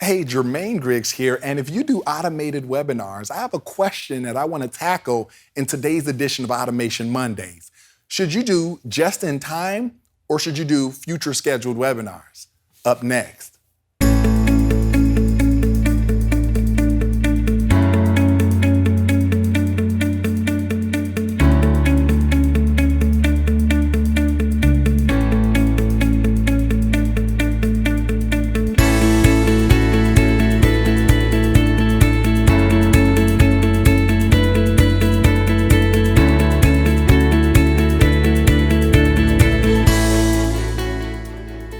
Hey, Jermaine Griggs here, and if you do automated webinars, I have a question that I want to tackle in today's edition of Automation Mondays. Should you do just in time or should you do future scheduled webinars? Up next.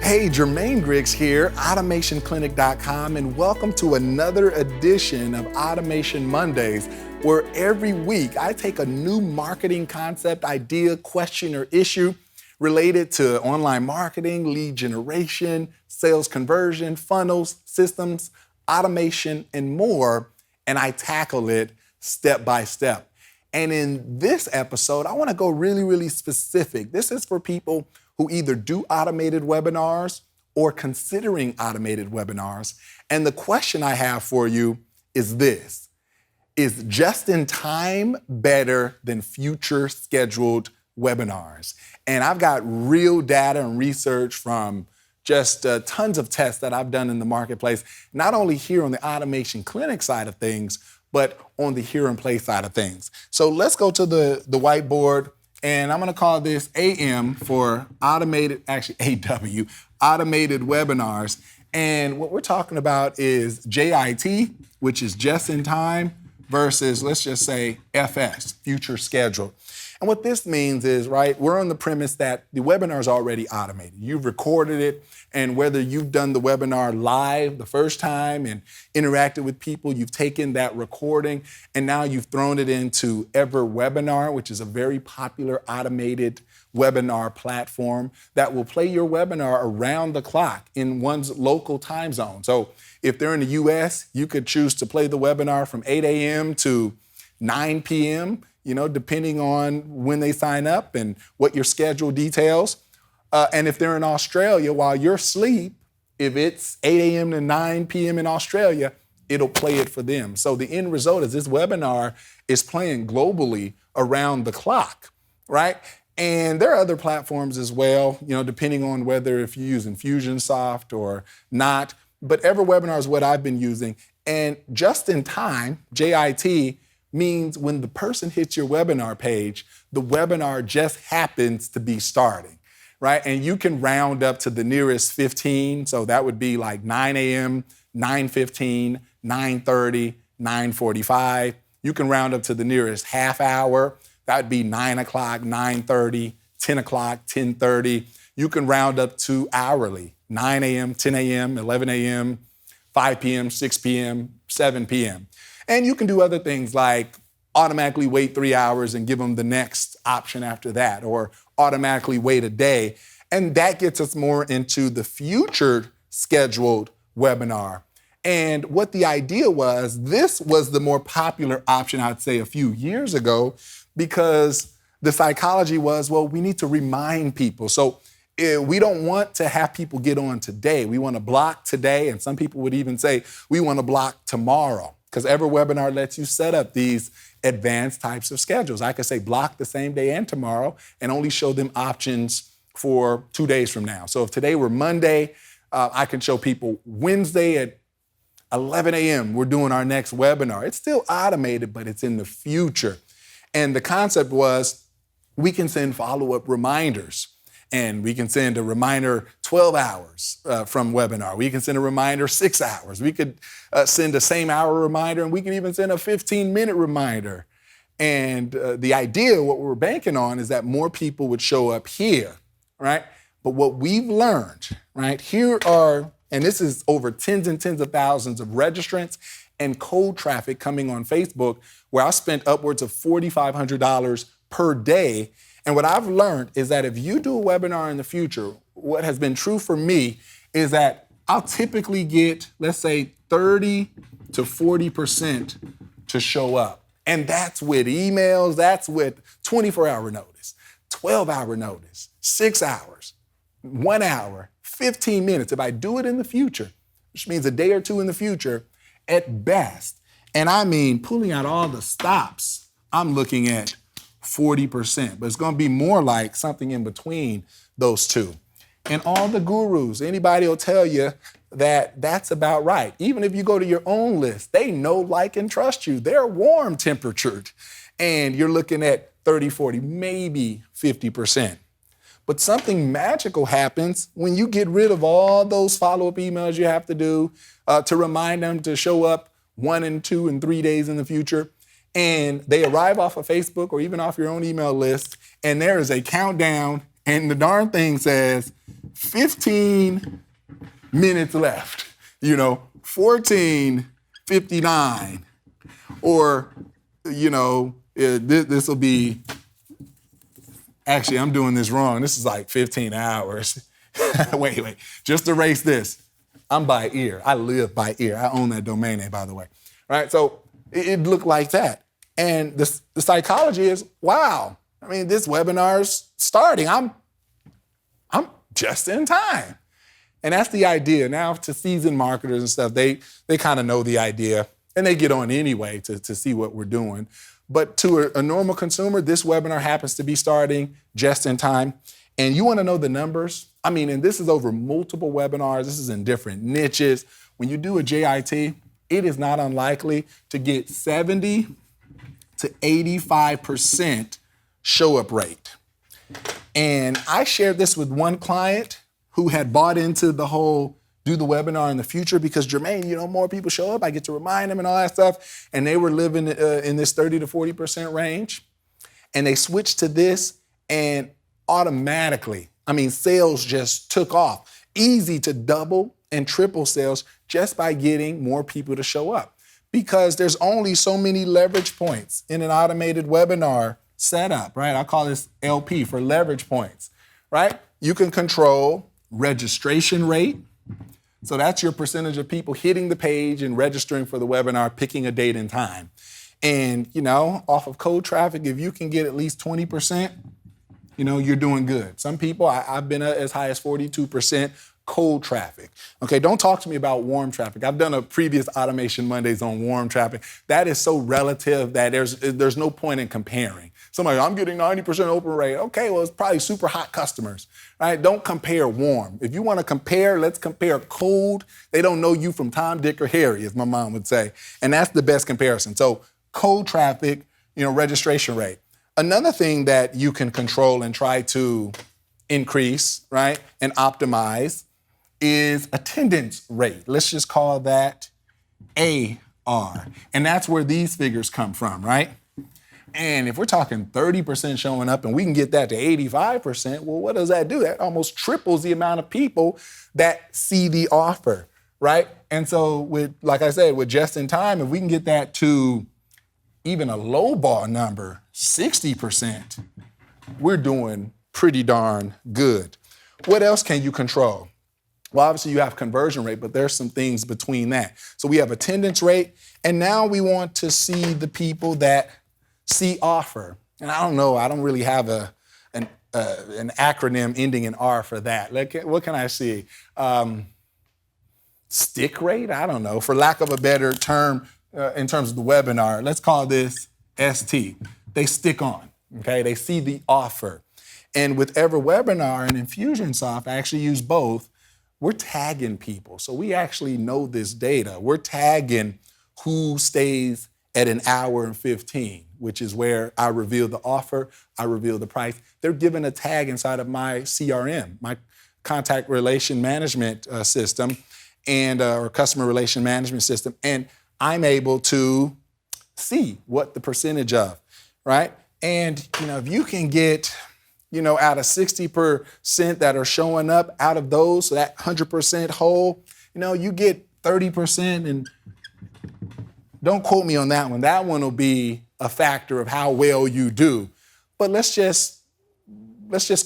Hey, Jermaine Griggs here, automationclinic.com, and welcome to another edition of Automation Mondays, where every week I take a new marketing concept, idea, question, or issue related to online marketing, lead generation, sales conversion, funnels, systems, automation, and more, and I tackle it step by step. And in this episode, I want to go really specific. This is for people who either do automated webinars or considering automated webinars. And the question I have for you is this: is just in time better than future scheduled webinars? And I've got real data and research from just tons of tests that I've done in the marketplace, not only here on the Automation Clinic side of things, but on the Here and Play side of things. So let's go to the whiteboard. And I'm going to call this AM for automated, actually AW, automated webinars. And what we're talking about is JIT, which is just in time, versus, let's just say, FS, future scheduled. And what this means is, right, we're on the premise that the webinar is already automated. You've recorded it, and whether you've done the webinar live the first time and interacted with people, you've taken that recording, and now you've thrown it into EverWebinar, which is a very popular automated webinar platform that will play your webinar around the clock in one's local time zone. So if they're in the US, you could choose to play the webinar from 8 a.m. to 9 p.m., depending on when they sign up and what your schedule details. And if they're in Australia, while you're asleep, if it's 8 a.m. to 9 p.m. in Australia, it'll play it for them. So the end result is this webinar is playing globally around the clock, right? And there are other platforms as well, depending on whether if you use Infusionsoft or not. But EverWebinar is what I've been using. And just in time, JIT, means when the person hits your webinar page, the webinar just happens to be starting, right? And you can round up to the nearest 15. So that would be like 9 a.m., 9:15, 9:30, 9:45. You can round up to the nearest half hour. That would be 9 o'clock, 9:30, 10 o'clock, 10:30. You can round up to hourly, 9 a.m., 10 a.m., 11 a.m., 5 p.m., 6 p.m., 7 p.m. And you can do other things like automatically wait 3 hours and give them the next option after that, or automatically wait a day. And that gets us more into the future scheduled webinar. And what the idea was, this was the more popular option, I'd say, a few years ago, because the psychology was, well, we need to remind people. So we don't want to have people get on today. We want to block today. And some people would even say, we want to block tomorrow. Because EverWebinar lets you set up these advanced types of schedules. I could say block the same day and tomorrow and only show them options for 2 days from now. So if today were Monday, I can show people Wednesday at 11 a.m. we're doing our next webinar. It's still automated, but it's in the future. And the concept was we can send follow-up reminders. And we can send a reminder 12 hours from webinar. We can send a reminder 6 hours. We could send a same hour reminder, and we can even send a 15-minute reminder. And the idea, what we're banking on, is that more people would show up here, right? But what we've learned, right, here are, and this is over tens and tens of thousands of registrants and cold traffic coming on Facebook, where I spent upwards of $4,500 per day. And what I've learned is that if you do a webinar in the future, what has been true for me is that I'll typically get, let's say, 30 to 40% to show up. And that's with emails, that's with 24-hour notice, 12-hour notice, 6 hours, 1 hour, 15 minutes. If I do it in the future, which means a day or two in the future at best. And I mean, pulling out all the stops, I'm looking at 40%, but it's going to be more like something in between those two. And all the gurus, anybody will tell you that that's about right. Even if you go to your own list, they know, like, and trust you. They're warm temperatured. And you're looking at 30, 40, maybe 50%. But something magical happens when you get rid of all those follow-up emails you have to do to remind them to show up 1 and 2 and 3 days in the future. And they arrive off of Facebook or even off your own email list, and there is a countdown, and the darn thing says 15 minutes left, 14:59, or, this will be, actually, I'm doing this wrong. This is like 15 hours. Wait, just erase this. I'm by ear. I live by ear. I own that domain name, by the way. All right, so it looked like that. And the psychology is, wow, I mean, this webinar's starting. I'm just in time. And that's the idea. Now, to seasoned marketers and stuff, they kind of know the idea, and they get on anyway to see what we're doing. But to a normal consumer, this webinar happens to be starting just in time. And you want to know the numbers? I mean, and this is over multiple webinars. This is in different niches. When you do a JIT, it is not unlikely to get 70 to 85% show-up rate. And I shared this with one client who had bought into the whole do the webinar in the future because, Jermaine, more people show up, I get to remind them and all that stuff. And they were living in this 30 to 40% range. And they switched to this, and automatically, sales just took off. Easy to double and triple sales just by getting more people to show up. Because there's only so many leverage points in an automated webinar setup, right? I call this LP for leverage points, right? You can control registration rate. So that's your percentage of people hitting the page and registering for the webinar, picking a date and time. And, off of cold traffic, if you can get at least 20%, you're doing good. Some people, I've been as high as 42% cold traffic. Okay, don't talk to me about warm traffic. I've done a previous Automation Mondays on warm traffic. That is so relative that there's no point in comparing. Somebody, I'm getting 90% open rate. Okay, well, it's probably super hot customers, right? Don't compare warm. If you want to compare, let's compare cold. They don't know you from Tom, Dick, or Harry, as my mom would say. And that's the best comparison. So cold traffic, registration rate. Another thing that you can control and try to increase, right, and optimize is attendance rate. Let's just call that AR. And that's where these figures come from, right? And if we're talking 30% showing up and we can get that to 85%, well, what does that do? That almost triples the amount of people that see the offer, right? And so like I said, with just in time, if we can get that to even a low ball number, 60%, we're doing pretty darn good. What else can you control? Well, obviously you have conversion rate, but there's some things between that. So we have attendance rate, and now we want to see the people that see offer. And I don't know, I don't really have an acronym ending in R for that. What can I see? Stick rate? I don't know, for lack of a better term in terms of the webinar. Let's call this ST. They stick on, okay? They see the offer. And with EverWebinar and Infusionsoft, I actually use both. We're tagging people. So we actually know this data. We're tagging who stays at an hour and 15, which is where I reveal the offer, I reveal the price. They're given a tag inside of my CRM, my contact relation management system, and or customer relation management system. And I'm able to see what the percentage of, right? And, if you can get, out of 60% that are showing up, out of those, so that 100% whole, you get 30%, and don't quote me on that one. That one will be a factor of how well you do. But let's just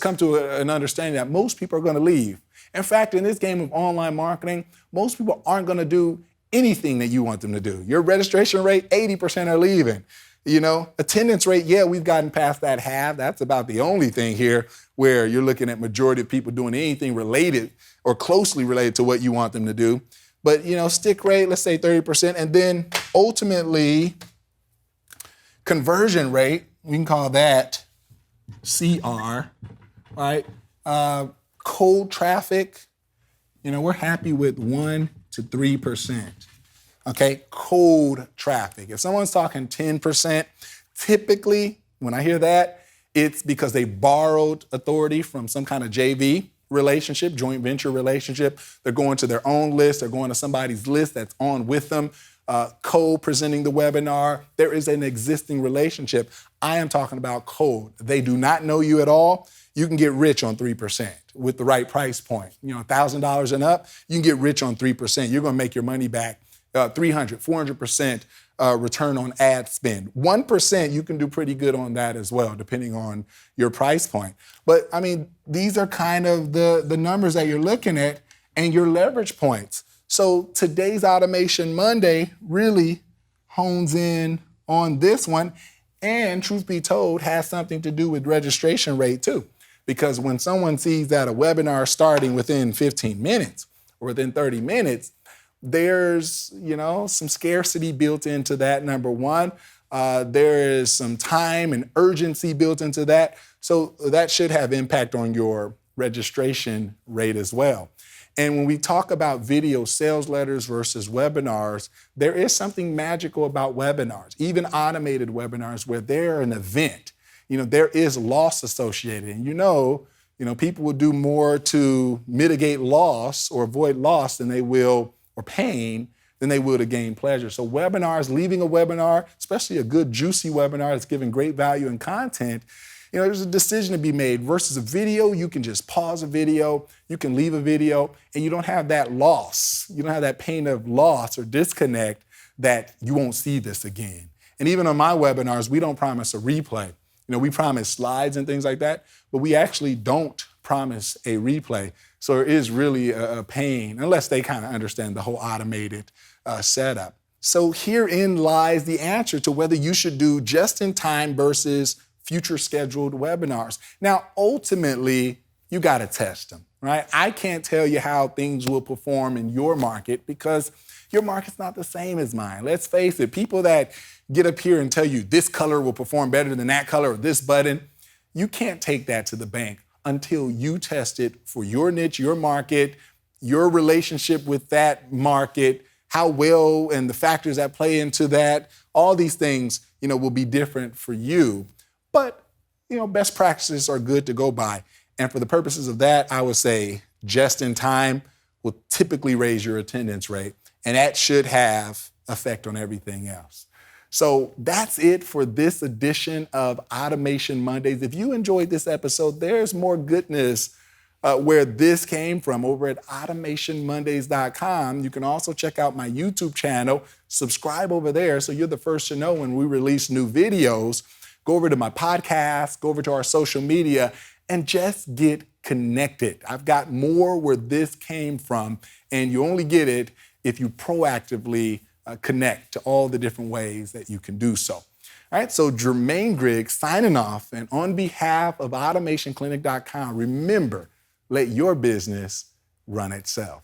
come to an understanding that most people are going to leave. In fact, in this game of online marketing, most people aren't going to do anything that you want them to do. Your registration rate, 80% are leaving. Attendance rate, yeah, we've gotten past that half. That's about the only thing here where you're looking at majority of people doing anything related or closely related to what you want them to do. But, stick rate, let's say 30%. And then ultimately, conversion rate, we can call that CR, right? Cold traffic, we're happy with 1 to 3%. Okay, cold traffic. If someone's talking 10%, typically when I hear that, it's because they borrowed authority from some kind of JV relationship, joint venture relationship. They're going to their own list. They're going to somebody's list that's on with them, co-presenting the webinar. There is an existing relationship. I am talking about cold. They do not know you at all. You can get rich on 3% with the right price point. $1,000 and up, you can get rich on 3%. You're going to make your money back 300, 400% return on ad spend. 1%, you can do pretty good on that as well, depending on your price point. But these are kind of the numbers that you're looking at and your leverage points. So today's Automation Monday really hones in on this one, and truth be told, has something to do with registration rate too. Because when someone sees that a webinar starting within 15 minutes or within 30 minutes, there's, some scarcity built into that, number one. There is some time and urgency built into that. So that should have impact on your registration rate as well. And when we talk about video sales letters versus webinars, there is something magical about webinars, even automated webinars where they're an event. There is loss associated. And people will do more to mitigate loss or avoid loss than they will, or pain, than they will to gain pleasure. So webinars, leaving a webinar, especially a good, juicy webinar that's giving great value and content, there's a decision to be made versus a video. You can just pause a video, you can leave a video, and you don't have that loss. You don't have that pain of loss or disconnect that you won't see this again. And even on my webinars, we don't promise a replay. We promise slides and things like that, but we actually don't promise a replay. So it is really a pain, unless they kind of understand the whole automated setup. So herein lies the answer to whether you should do just-in-time versus future scheduled webinars. Now, ultimately, you got to test them, right? I can't tell you how things will perform in your market because your market's not the same as mine. Let's face it, people that get up here and tell you this color will perform better than that color or this button, you can't take that to the bank until you test it for your niche, your market, your relationship with that market, how well and the factors that play into that. All these things, will be different for you. But, best practices are good to go by. And for the purposes of that, I would say just in time will typically raise your attendance rate. And that should have effect on everything else. So that's it for this edition of Automation Mondays. If you enjoyed this episode, there's more goodness where this came from over at automationmondays.com. You can also check out my YouTube channel, subscribe over there so you're the first to know when we release new videos. Go over to my podcast, go over to our social media, and just get connected. I've got more where this came from, and you only get it if you proactively connect to all the different ways that you can do so. All right, so Jermaine Griggs signing off, and on behalf of automationclinic.com, remember, let your business run itself.